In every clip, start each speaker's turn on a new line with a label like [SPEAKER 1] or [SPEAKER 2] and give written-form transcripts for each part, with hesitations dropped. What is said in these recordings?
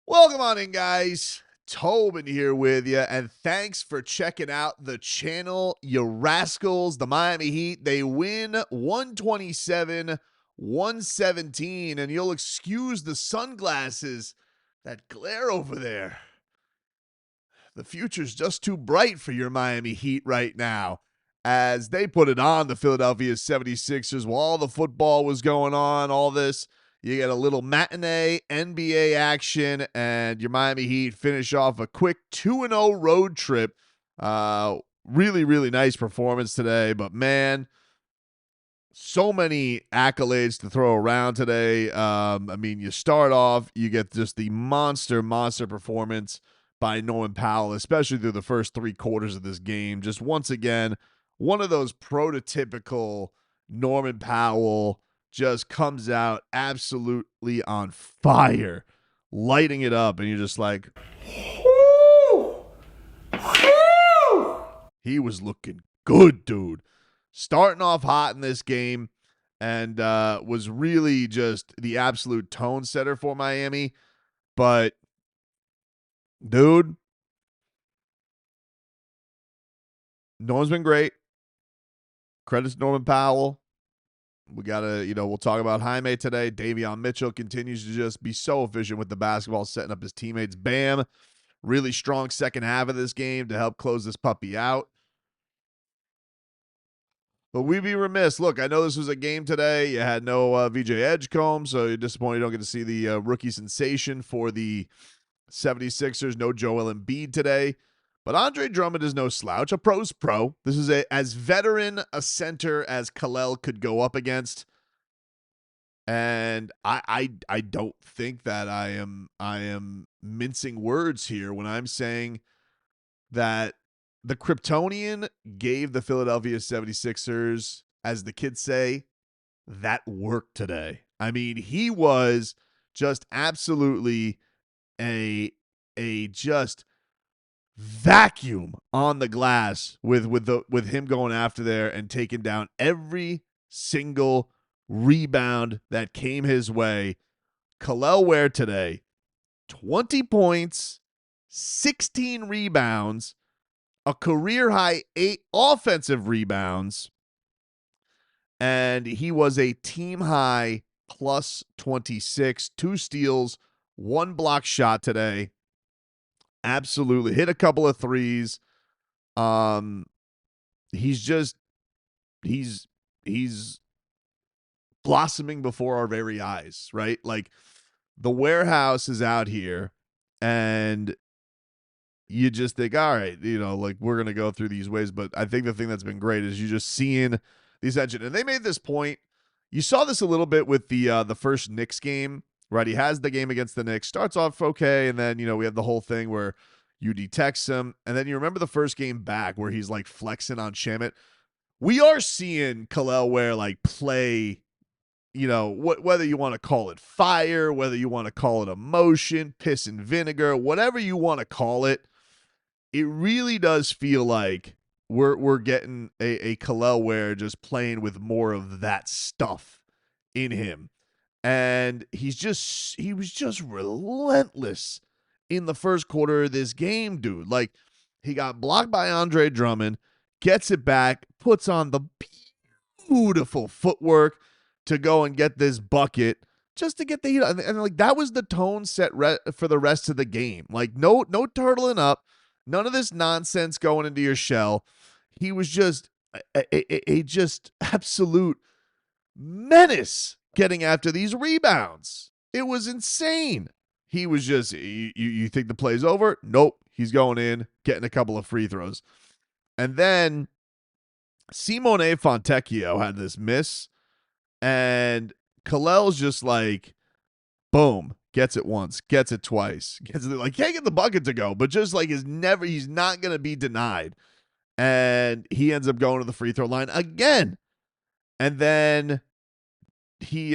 [SPEAKER 1] Welcome on in, guys. Tobin here with you, and thanks for checking out the channel, you rascals. The Miami Heat, they win 127-117, and you'll excuse the sunglasses that glare over there. The future's just too bright for your Miami Heat right now, as they put it on the Philadelphia 76ers while all the football was going on, all this. You get a little matinee NBA action, and your Miami Heat finish off a quick 2-0 road trip. Really, really nice performance today, but man, so many accolades to throw around today. You start off, you get just the monster performance by Norman Powell, especially through the first 3 quarters of this game. Just once again, one of those prototypical Norman Powell just comes out absolutely on fire, lighting it up, and you're just like, he was looking good, dude. Starting off hot in this game, and was really just the absolute tone setter for Miami. But, dude, Norman's been great. Credits to Norman Powell. We got to, we'll talk about Jaime today. Davion Mitchell continues to just be so efficient with the basketball, setting up his teammates. Bam. Really strong second half of this game to help close this puppy out. But we'd be remiss. Look, I know this was a game today. You had no VJ Edgecombe, so you're disappointed you don't get to see the rookie sensation for the 76ers. No Joel Embiid today. But Andre Drummond is no slouch. A pro's pro. This is as veteran a center as Kel'el could go up against. And I don't think that I am mincing words here when I'm saying that the Kryptonian gave the Philadelphia 76ers, as the kids say, that work today. I mean, he was just absolutely a just vacuum on the glass with him going after there and taking down every single rebound that came his way. Kel'el Ware today, 20 points, 16 rebounds, a career high 8 offensive rebounds, and he was a team high plus 26, 2 steals, 1 block shot today. Absolutely hit a couple of threes. He's blossoming before our very eyes, right? Like, the warehouse is out here, and you just think, all right, like, we're going to go through these ways. But I think the thing that's been great is you just seeing the ascension. And they made this point. You saw this a little bit with the first Knicks game, right? He has the game against the Knicks, starts off okay, and then, we have the whole thing where UD texts him, and then you remember the first game back where he's, like, flexing on Shamet. We are seeing Kel'el Ware, like, play, whether you want to call it fire, whether you want to call it emotion, piss and vinegar, whatever you want to call it. It really does feel like we're getting a Kel'el Ware just playing with more of that stuff in him. And he was just relentless in the first quarter of this game, dude. Like, he got blocked by Andre Drummond, gets it back, puts on the beautiful footwork to go and get this bucket just to get the Heat. And like, that was the tone set for the rest of the game. Like, no turtling up. None of this nonsense going into your shell. He was just a just absolute menace getting after these rebounds. It was insane. He was just, you think the play's over? Nope. He's going in, getting a couple of free throws. And then Simone Fontecchio had this miss, and Kel'el's just like, boom, gets it once, gets it twice, gets it, like, can't get the bucket to go, but just like he's not going to be denied. And he ends up going to the free throw line again. And then he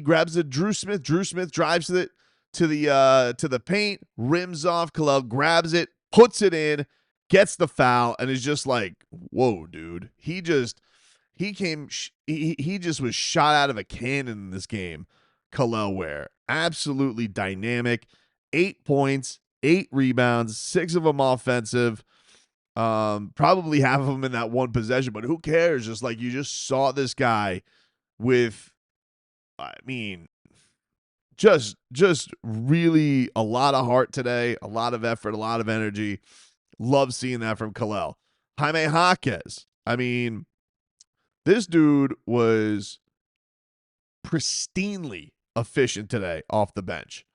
[SPEAKER 1] grabs it. Drew Smith drives it to the paint, rims off. Kel'el grabs it, puts it in, gets the foul, and is just like, whoa, dude. He just was shot out of a cannon in this game. Kel'el Ware, absolutely dynamic. 8 points, 8 rebounds, 6 of them offensive. Probably half of them in that one possession, but who cares? Just like you just saw this guy with, I mean, just really a lot of heart today, a lot of effort, a lot of energy. Love seeing that from Kel'el. Jaime Jaquez. I mean, this dude was pristinely efficient today off the bench.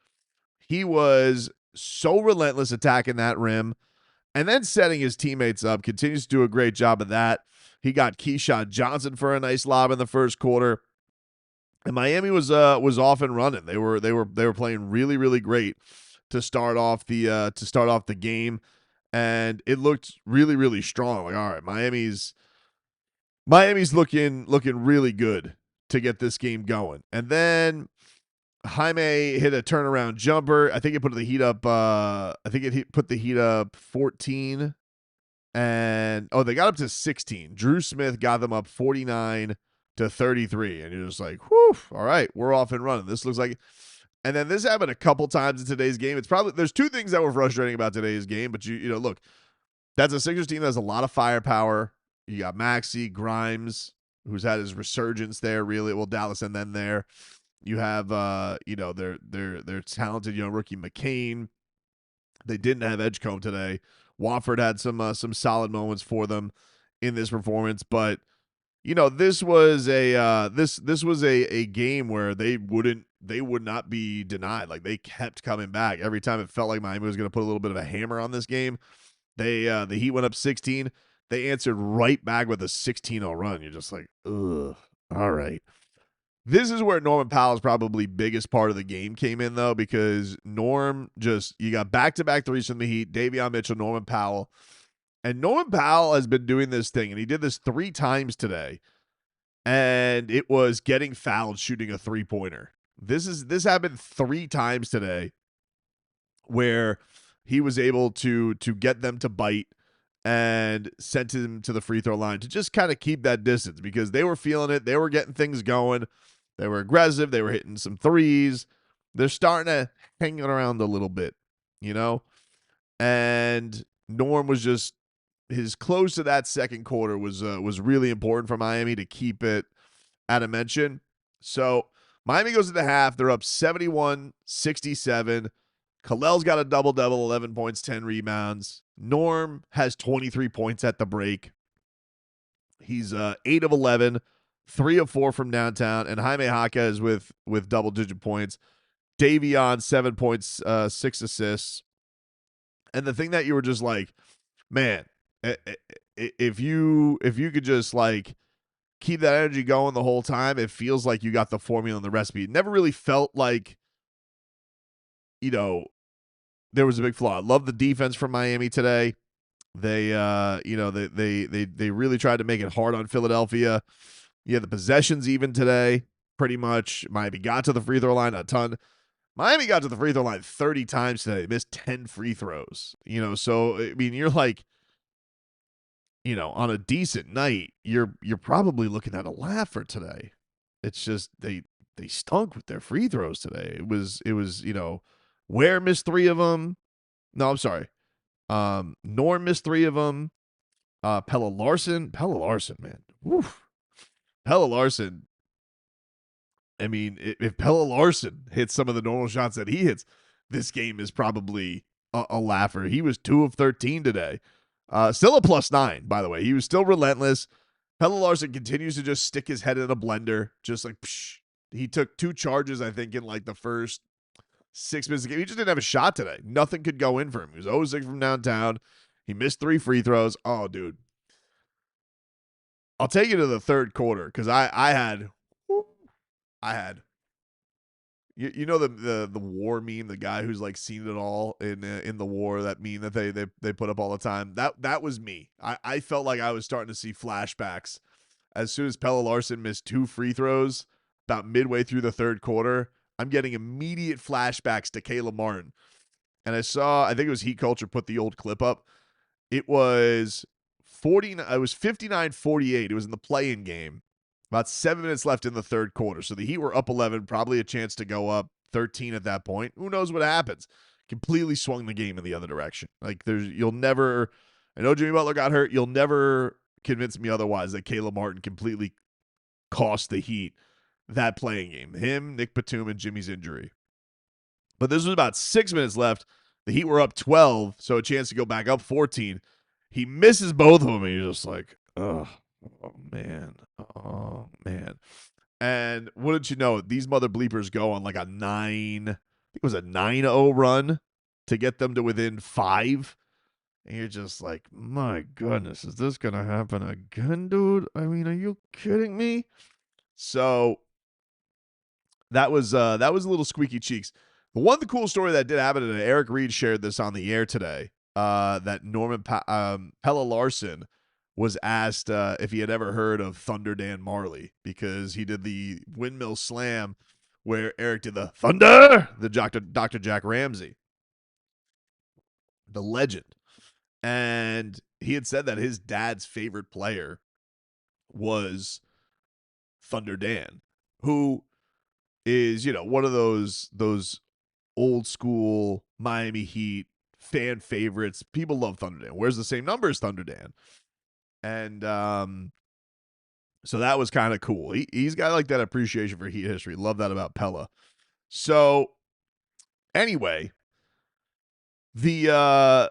[SPEAKER 1] He was so relentless attacking that rim and then setting his teammates up. Continues to do a great job of that. He got Keyshawn Johnson for a nice lob in the first quarter. And Miami was off and running. They were playing really, really great to start off the game. And it looked really, really strong. Like, all right, Miami's looking really good to get this game going. And then Jaime hit a turnaround jumper. I think it put the Heat up. Put the Heat up 14, and they got up to 16. Drew Smith got them up 49-33, and you're just like, whew, all right, we're off and running. This looks like. And then this happened a couple times in today's game. There's two things that were frustrating about today's game, but you know, look, that's a Sixers team that has a lot of firepower. You got Maxey, Grimes, who's had his resurgence there, really. Well, Dallas, and then there. You have their talented young rookie McCain. They didn't have Edgecombe today. Wofford had some solid moments for them in this performance, but you know, this was a game where they would not be denied. Like, they kept coming back every time it felt like Miami was going to put a little bit of a hammer on this game. The Heat went up 16. They answered right back with a 16-0 run. You're just like, ugh, all right. This is where Norman Powell's probably biggest part of the game came in, though, because you got back-to-back threes from the Heat, Davion Mitchell, Norman Powell. And Norman Powell has been doing this thing, and he did this 3 times today, and it was getting fouled shooting a three-pointer. This happened 3 times today where he was able to get them to bite and sent him to the free throw line to just kind of keep that distance, because they were feeling it. They were getting things going. They were aggressive. They were hitting some threes. They're starting to hang around a little bit, you know? And Norm was just, his close to that second quarter was really important for Miami to keep it at a mention. So Miami goes to the half. They're up 71-67. Kel'el's got a double-double, 11 points, 10 rebounds. Norm has 23 points at the break. He's 8 of 11, 3 of 4 from downtown, and Haime Hakez with double-digit points. Davion, 7 points, 6 assists. And the thing that you were just like, man, if you could just like keep that energy going the whole time, it feels like you got the formula and the recipe. It never really felt like, you know, there was a big flaw. I love the defense from Miami today. They they really tried to make it hard on Philadelphia. Yeah, the possessions even today, pretty much. Miami got to the free throw line a ton. Miami got to the free throw line 30 times today. They missed 10 free throws. You know, so I mean, you're like, you know, on a decent night, you're probably looking at a laugher today. It's just they stunk with their free throws today. It was you know, Ware missed 3 of them. No, I'm sorry. Norm missed 3 of them. Pelle Larsson, man. Woof. Pelle Larsson. I mean, if Pelle Larsson hits some of the normal shots that he hits, this game is probably a laugher. He was 2 of 13 today. Still a +9, by the way. He was still relentless. Pelle Larsson continues to just stick his head in a blender, just like, psh. He took 2 charges, I think, in like the first 6 minutes of the game. He just didn't have a shot today. Nothing could go in for him. He was 0-6 from downtown. He missed 3 free throws. Oh, dude. I'll take you to the third quarter, because I had you know the war meme, the guy who's like seen it all in the war, that meme that they put up all the time. That was me. I felt like I was starting to see flashbacks as soon as Pelle Larsson missed 2 free throws about midway through the third quarter. I'm getting immediate flashbacks to Caleb Martin. And I think it was Heat Culture put the old clip up. It was 59-48. It was in the play-in game. About 7 minutes left in the third quarter. So the Heat were up 11, probably a chance to go up 13 at that point. Who knows what happens? completely swung the game in the other direction. Like you'll never. I know Jimmy Butler got hurt. You'll never convince me otherwise that Caleb Martin completely cost the Heat that playing game. Him, Nick Batum, and Jimmy's injury. But this was about 6 minutes left. The Heat were up 12, so a chance to go back up 14. He misses both of them, and you're just like, oh man. And wouldn't you know it, these mother bleepers go on like a 9-0 run to get them to within 5. And you're just like, my goodness, is this going to happen again, dude? I mean, are you kidding me? So that was a little squeaky cheeks. The cool story that did happen, and Eric Reed shared this on the air today, that Pelle Larsson was asked if he had ever heard of Thunder Dan Marley, because he did the windmill slam where Eric did the Thunder, the Dr. Jack Ramsey, the legend. And he had said that his dad's favorite player was Thunder Dan, who is, one of those old school Miami Heat fan favorites. People love Thunder Dan. Wears the same number as Thunder Dan. And so that was kind of cool. He's got like that appreciation for Heat history. Love that about Pelle. So anyway, the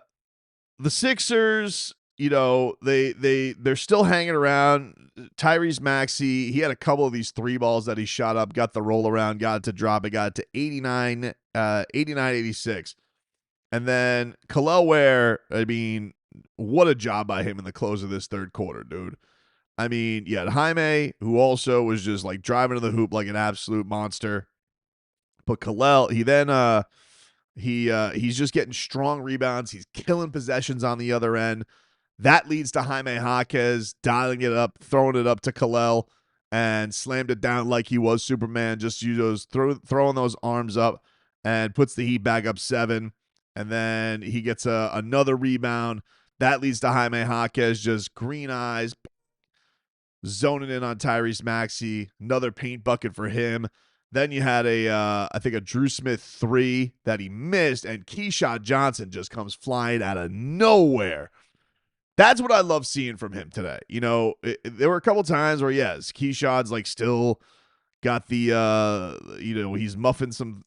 [SPEAKER 1] Sixers, they're still hanging around. Tyrese Maxey, he had a couple of these 3 balls that he shot up, got the roll around, got it to drop. It got it to 89-86. And then Kel'el Ware, I mean, what a job by him in the close of this third quarter, dude. I mean, you had Jaime, who also was just like driving to the hoop like an absolute monster. But Kel'el, he's just getting strong rebounds. He's killing possessions on the other end. That leads to Haime Hakez dialing it up, throwing it up to Kel'el, and slammed it down like he was Superman. Just throwing those arms up, and puts the Heat back up 7. And then he gets another rebound. That leads to Jaime Jaquez, just green eyes, zoning in on Tyrese Maxey. Another paint bucket for him. Then you had I think a Drew Smith 3 that he missed, and Keyshawn Johnson just comes flying out of nowhere. That's what I love seeing from him today. There were a couple times where, yes, Keyshawn's like still got the he's muffing some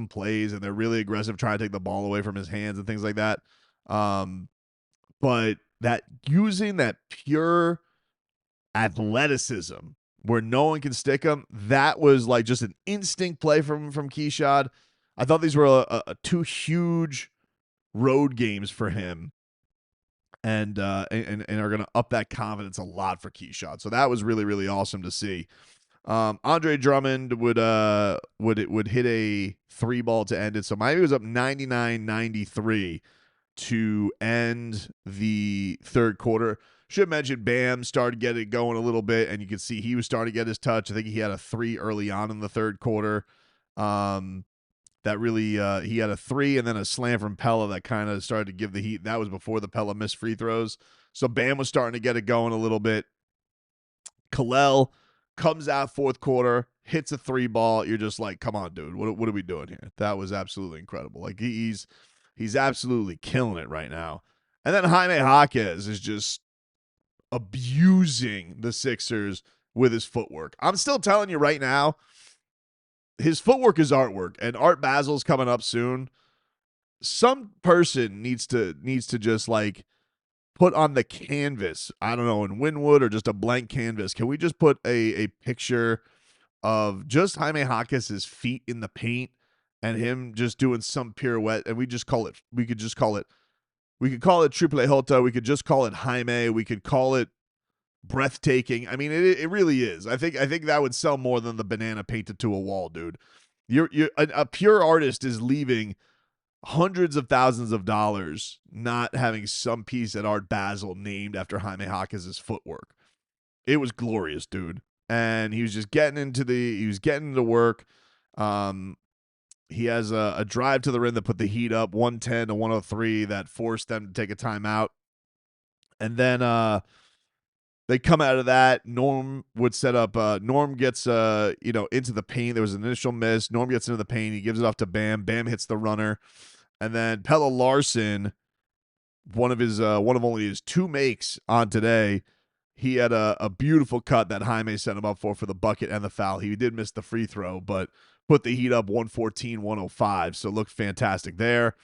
[SPEAKER 1] plays, and they're really aggressive trying to take the ball away from his hands and things like that. But that using that pure athleticism where no one can stick him, that was like just an instinct play from Keyshawn. I thought these were 2 huge road games for him, and are going to up that confidence a lot for Keyshawn. So that was really, really awesome to see. Andre Drummond would hit a 3 ball to end it. So Miami was up 99-93 to end the third quarter. Should mention Bam started getting it going a little bit, and you could see he was starting to get his touch. I think he had a 3 early on in the third quarter. That really he had a 3 and then a slam from Pelle that kind of started to give the Heat. That was before the Pelle missed free throws. So Bam was starting to get it going a little bit. Kel'el comes out fourth quarter, hits a 3 ball. You're just like, come on, dude. What are we doing here? That was absolutely incredible. Like he's absolutely killing it right now. And then Haime Hakez is just abusing the Sixers with his footwork. I'm still telling you right now, his footwork is artwork, and Art Basil's coming up soon. Some person needs to just like put on the canvas, I don't know, in Wynwood or just a blank canvas. Can we just put a picture of just Jaime Jaquez's feet in the paint and him just doing some pirouette, and we could just call it Triple Jota. We could just call it Jaime. We could call it breathtaking. I mean, it really is. I think that would sell more than the banana painted to a wall, dude. A pure artist is leaving hundreds of thousands of dollars not having some piece at Art Basel named after Jaime Jaquez's footwork. It was glorious, dude. And he was just getting into work. He has a drive to the rim that put the Heat up 110 to 103 that forced them to take a timeout. And then They come out of that. Norm would set up. Norm gets into the paint. There was an initial miss. Norm gets into the paint. He gives it off to Bam. Bam hits the runner, and then Pelle Larsson, one of only his two makes on today. He had a beautiful cut that Jaime set him up for the bucket and the foul. He did miss the free throw, but put the Heat up 114-105. So looked fantastic there.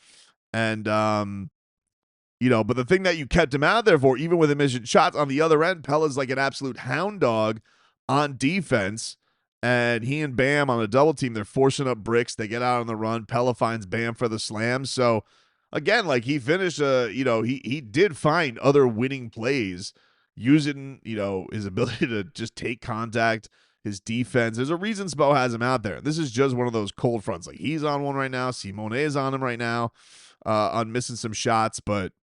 [SPEAKER 1] And but the thing that you kept him out there for, even with him missing shots on the other end, Pella's like an absolute hound dog on defense. And he and Bam on a double team, they're forcing up bricks. They get out on the run. Pelle finds Bam for the slam. So again, like he finished, he did find other winning plays using, his ability to just take contact, his defense. There's a reason Spo has him out there. This is just one of those cold fronts. Like he's on one right now. Simone is on him right now on missing some shots, but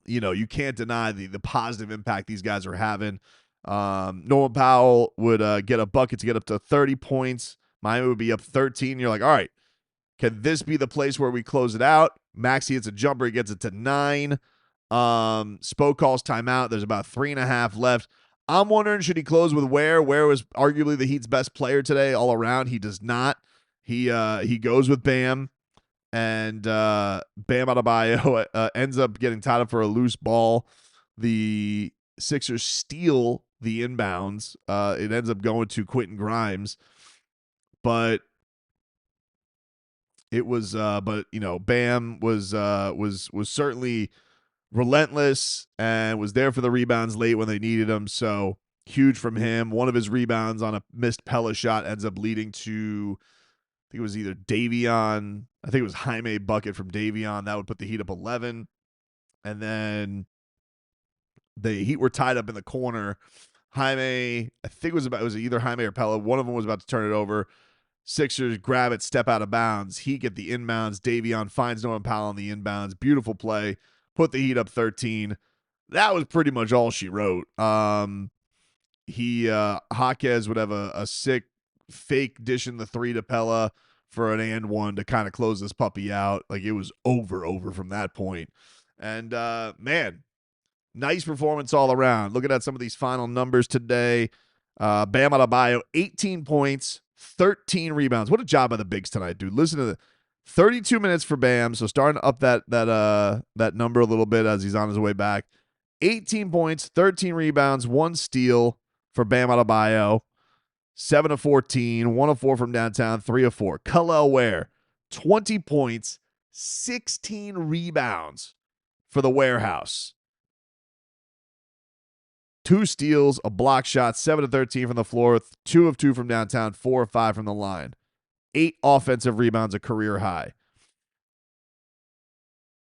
[SPEAKER 1] you can't deny the positive impact these guys are having. Norman Powell would get a bucket to get up to 30 points. Miami would be up 13. You're like, all right, can this be the place where we close it out? Maxey hits a jumper. He gets it to 9. Spo calls timeout. There's about 3.5 left. I'm wondering, should he close with Ware? Ware was arguably the Heat's best player today all around. He does not. He goes with Bam. And Bam Adebayo ends up getting tied up for a loose ball. The Sixers steal the inbounds. It ends up going to Quentin Grimes. But it was Bam was certainly relentless and was there for the rebounds late when they needed him. So huge from him. One of his rebounds on a missed Pelle shot ends up leading to, I think it was either Davion. I think it was Jaime bucket from Davion. That would put the Heat up 11. And then the Heat were tied up in the corner. Jaime, I think it was either Jaime or Pelle. One of them was about to turn it over. Sixers grab it, step out of bounds. Heat get the inbounds. Davion finds Norman Powell on the inbounds. Beautiful play. Put the Heat up 13. That was pretty much all she wrote. Jaquez would have a sick fake dishing the 3 to Pelle for an and 1 to kind of close this puppy out. Like it was over from that point. And man, nice performance all around. Looking at some of these final numbers today. Bam Adebayo, 18 points, 13 rebounds. What a job by the bigs tonight, dude. Listen to the 32 minutes for Bam, so starting to up that number a little bit as he's on his way back. 18 points, 13 rebounds, 1 steal for Bam Adebayo. 7 of 14, 1 of 4 from downtown, 3 of 4. Kel'el Ware, 20 points, 16 rebounds for the Warehouse. 2 steals, a block shot, 7 of 13 from the floor, 2 of 2 from downtown, 4 of 5 from the line. 8 offensive rebounds, a career high.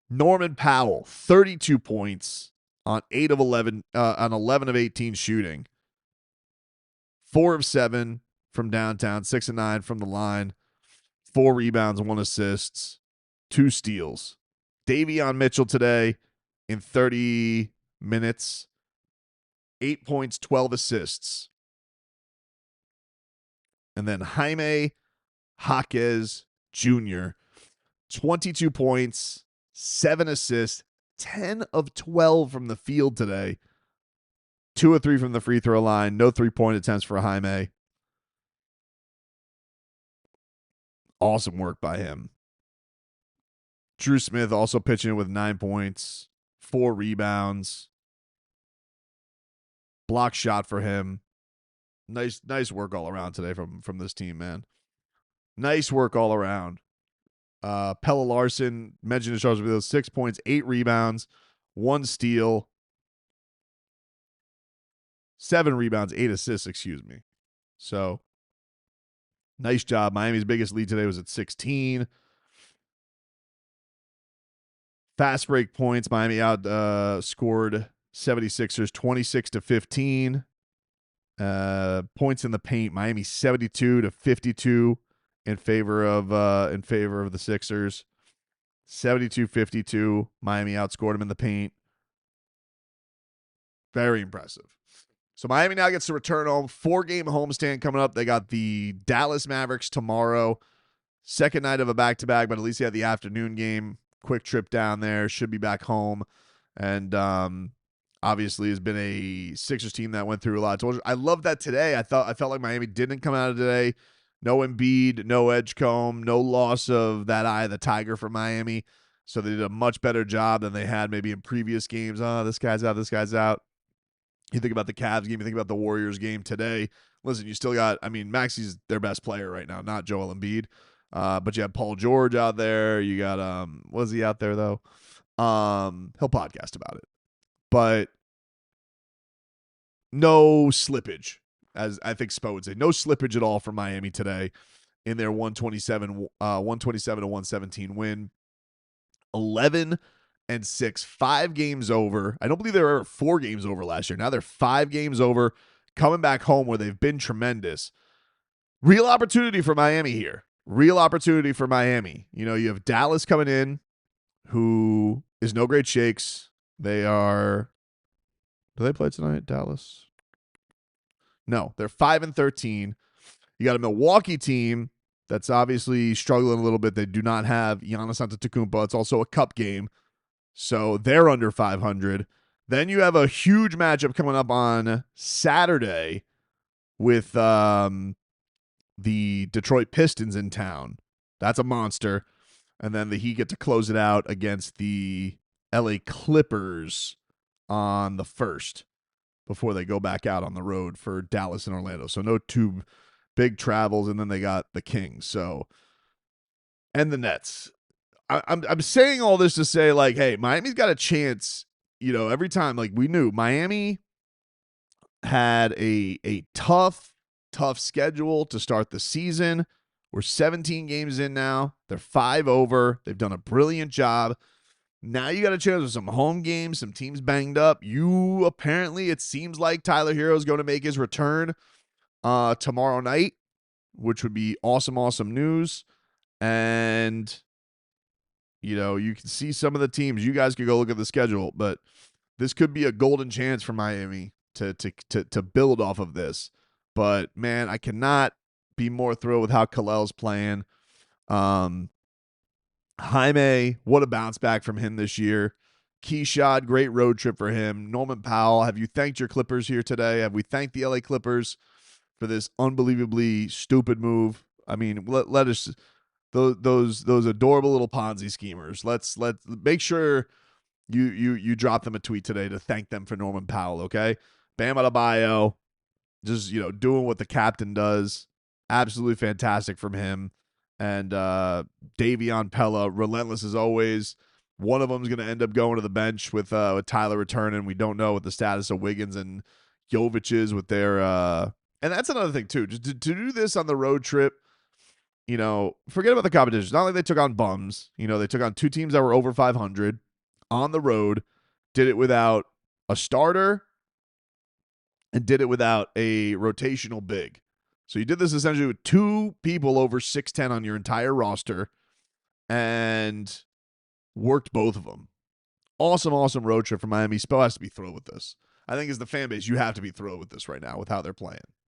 [SPEAKER 1] Norman Powell, 32 points on 8 of 11, on 11 of 18 shooting. 4 of 7 from downtown, 6 of 9 from the line, 4 rebounds, 1 assist, 2 steals. Davion Mitchell today in 30 minutes, 8 points, 12 assists. And then Jaime Jaquez Jr., 22 points, 7 assists, 10 of 12 from the field today. 2 of 3 from the free throw line. No 3-point attempts for Jaime. Awesome work by him. Drew Smith also pitching with 9 points, 4 rebounds. Block shot for him. Nice work all around today from this team, man. Nice work all around. Pelle Larsson, mentioned in charge with 6 points, 8 rebounds, 1 steal, 7 rebounds, 8 assists, excuse me. So, nice job. Miami's biggest lead today was at 16. Fast break points, Miami scored 76ers 26-15. Points in the paint, Miami 72-52 in favor of the Sixers. 72-52. Miami outscored them in the paint. Very impressive. So Miami now gets to return home. 4-game homestand coming up. They got the Dallas Mavericks tomorrow. Second night of a back-to-back, but at least they had the afternoon game. Quick trip down there. Should be back home. And obviously has been a Sixers team that went through a lot. I love that today. I felt like Miami didn't come out of today. No Embiid, no Edgecombe, no loss of that eye of the tiger for Miami. So they did a much better job than they had maybe in previous games. Oh, this guy's out, this guy's out. You think about the Cavs game, you think about the Warriors game today. Listen, you still got, Maxi's their best player right now, not Joel Embiid. But you have Paul George out there. You got, was he out there though? He'll podcast about it. But no slippage, as I think Spo would say. No slippage at all for Miami today in their 127 to 117 win. 11-6, 5 games over. I don't believe they were 4 games over last year. Now they're 5 games over, coming back home where they've been tremendous. Real opportunity for Miami here. Real opportunity for Miami. You know, you have Dallas coming in, who is no great shakes. They are. Do they play tonight, Dallas? No, they're 5-13. You got a Milwaukee team that's obviously struggling a little bit. They do not have Giannis Antetokounmpo. It's also a cup game, so they're under 500. Then you have a huge matchup coming up on Saturday with the Detroit Pistons in town. That's a monster. And then the Heat get to close it out against the LA Clippers on the 1st before they go back out on the road for Dallas and Orlando. So no two big travels, and then they got the Kings. So, and the Nets. I'm saying all this to say, like, hey, Miami's got a chance. You know, every time, like, we knew Miami had a tough schedule to start the season. We're 17 games in now. They're 5 over. They've done a brilliant job. Now you got a chance with some home games, some teams banged up. You apparently, it seems like Tyler Hero is going to make his return tomorrow night, which would be awesome news. And, you know, you can see some of the teams. You guys could go look at the schedule, but this could be a golden chance for Miami to build off of this. But, man, I cannot be more thrilled with how Kel'el's playing. Jaime, what a bounce back from him this year. Keyshawn, great road trip for him. Norman Powell, have you thanked your Clippers here today? Have we thanked the LA Clippers for this unbelievably stupid move? I mean, let us those adorable little Ponzi schemers. Let's make sure you drop them a tweet today to thank them for Norman Powell, okay? Bam Adebayo, just, you know, doing what the captain does. Absolutely fantastic from him. And Davion Pelle, relentless as always. One of them is going to end up going to the bench with Tyler returning. We don't know what the status of Wiggins and Jovic is with their and that's another thing too. Just to do this on the road trip, you know, forget about the competition. It's not like they took on bums. You know, they took on 2 teams that were over 500 on the road, did it without a starter, and did it without a rotational big. So you did this essentially with 2 people over 6'10" on your entire roster and worked both of them. Awesome road trip for Miami. Spo has to be thrilled with this. I think as the fan base, you have to be thrilled with this right now with how they're playing.